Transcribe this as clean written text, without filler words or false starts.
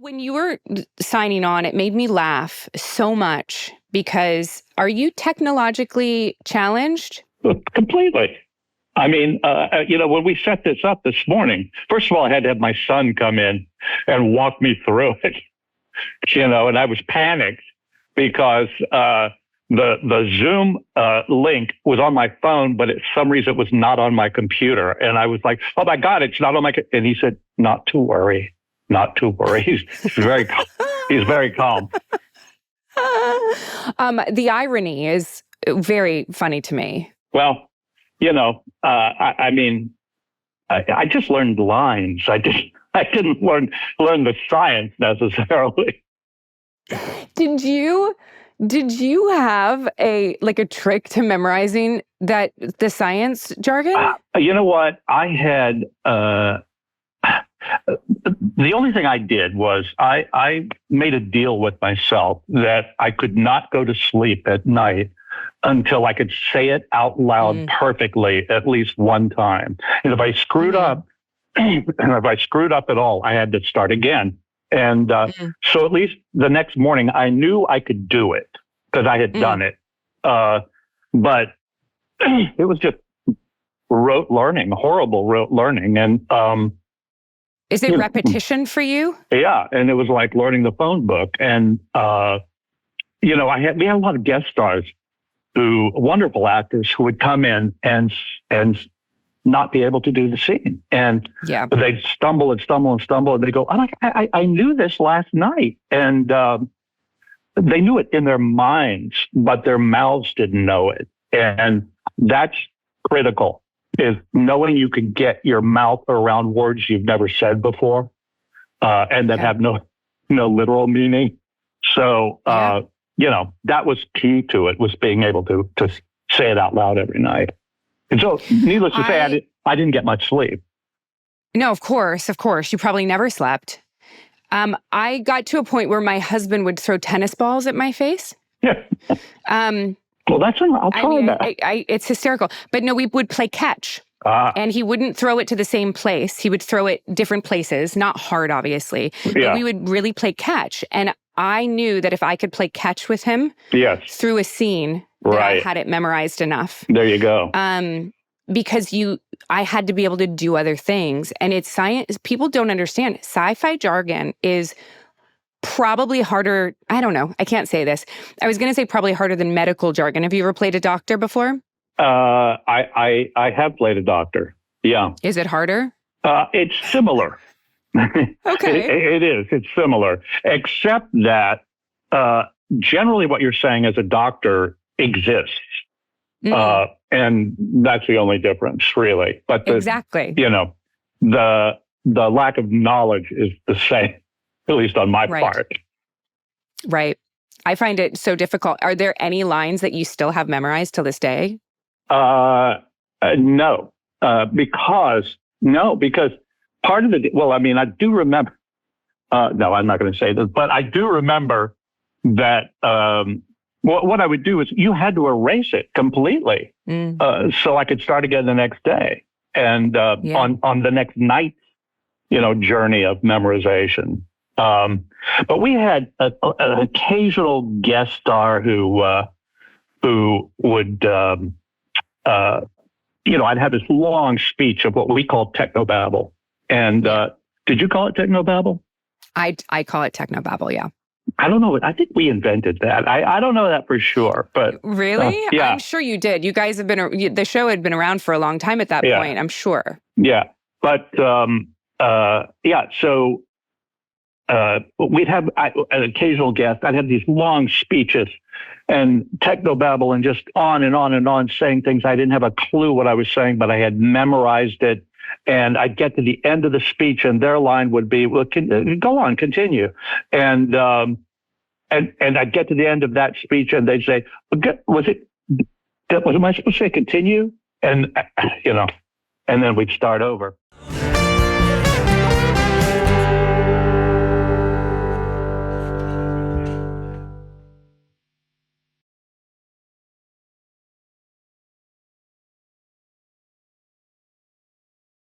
When you were signing on, it made me laugh so much because are you technologically challenged? Completely. I mean, when we set this up this morning, first of all, I had to have my son come in and walk me through it, and I was panicked because the Zoom link was on my phone, but for some reason it was not on my computer. And I was like, oh my God, it's not on my and he said, not to worry. Not to worry. He's very calm. The irony is very funny to me. Well, I just learned lines. I didn't learn the science necessarily. Did you have a trick to memorizing the science jargon? You know what? I had the only thing I did was I made a deal with myself that I could not go to sleep at night until I could say it out loud perfectly at least one time. And if I screwed up, at all, I had to start again. And so at least the next morning, I knew I could do it because I had done it. But it was just horrible rote learning. And is it repetition for you? Yeah. And it was like learning the phone book. And, we had a lot of guest stars wonderful actors who would come in and not be able to do the scene. And they'd stumble. And they go, I knew this last night. And they knew it in their minds, but their mouths didn't know it. And that's critical, is knowing you can get your mouth around words you've never said before and that have no literal meaning. So, that was key to it, was being able to say it out loud every night. And so, needless to say, I didn't get much sleep. No, of course. You probably never slept. I got to a point where my husband would throw tennis balls at my face. Yeah. Well, I'll try that. It's hysterical. But no, we would play catch. And he wouldn't throw it to the same place. He would throw it different places, not hard, obviously. But we would really play catch. And I knew that if I could play catch with him through a scene, that I had it memorized enough. There you go. Because I had to be able to do other things. And it's science. People don't understand. Sci-fi jargon is probably harder. I don't know. I can't say this. I was going to say probably harder than medical jargon. Have you ever played a doctor before? I have played a doctor. Yeah. Is it harder? It's similar. Okay. It is. It's similar, except that generally what you're saying as a doctor exists. And that's the only difference, really. But exactly. The lack of knowledge is the same, at least on my part. Right. I find it so difficult. Are there any lines that you still have memorized till this day? No. Because part of I do remember, no, I'm not going to say this, but I do remember that what I would do is you had to erase it completely so I could start again the next day. And on the next night's, journey of memorization. But we had an occasional guest star who would, I'd have this long speech of what we call Technobabble. And did you call it Technobabble? I call it Technobabble, yeah. I don't know. I think we invented that. I don't know that for sure, but really, I'm sure you did. You guys have the show had been around for a long time at that point. I'm sure. Yeah, but So we'd have an occasional guest. I'd have these long speeches and Technobabble and just on and on and on, saying things I didn't have a clue what I was saying, but I had memorized it. And I'd get to the end of the speech, and their line would be, "Well, go on, continue." And I'd get to the end of that speech, and they'd say, "Was am I supposed to say continue?" And and then we'd start over.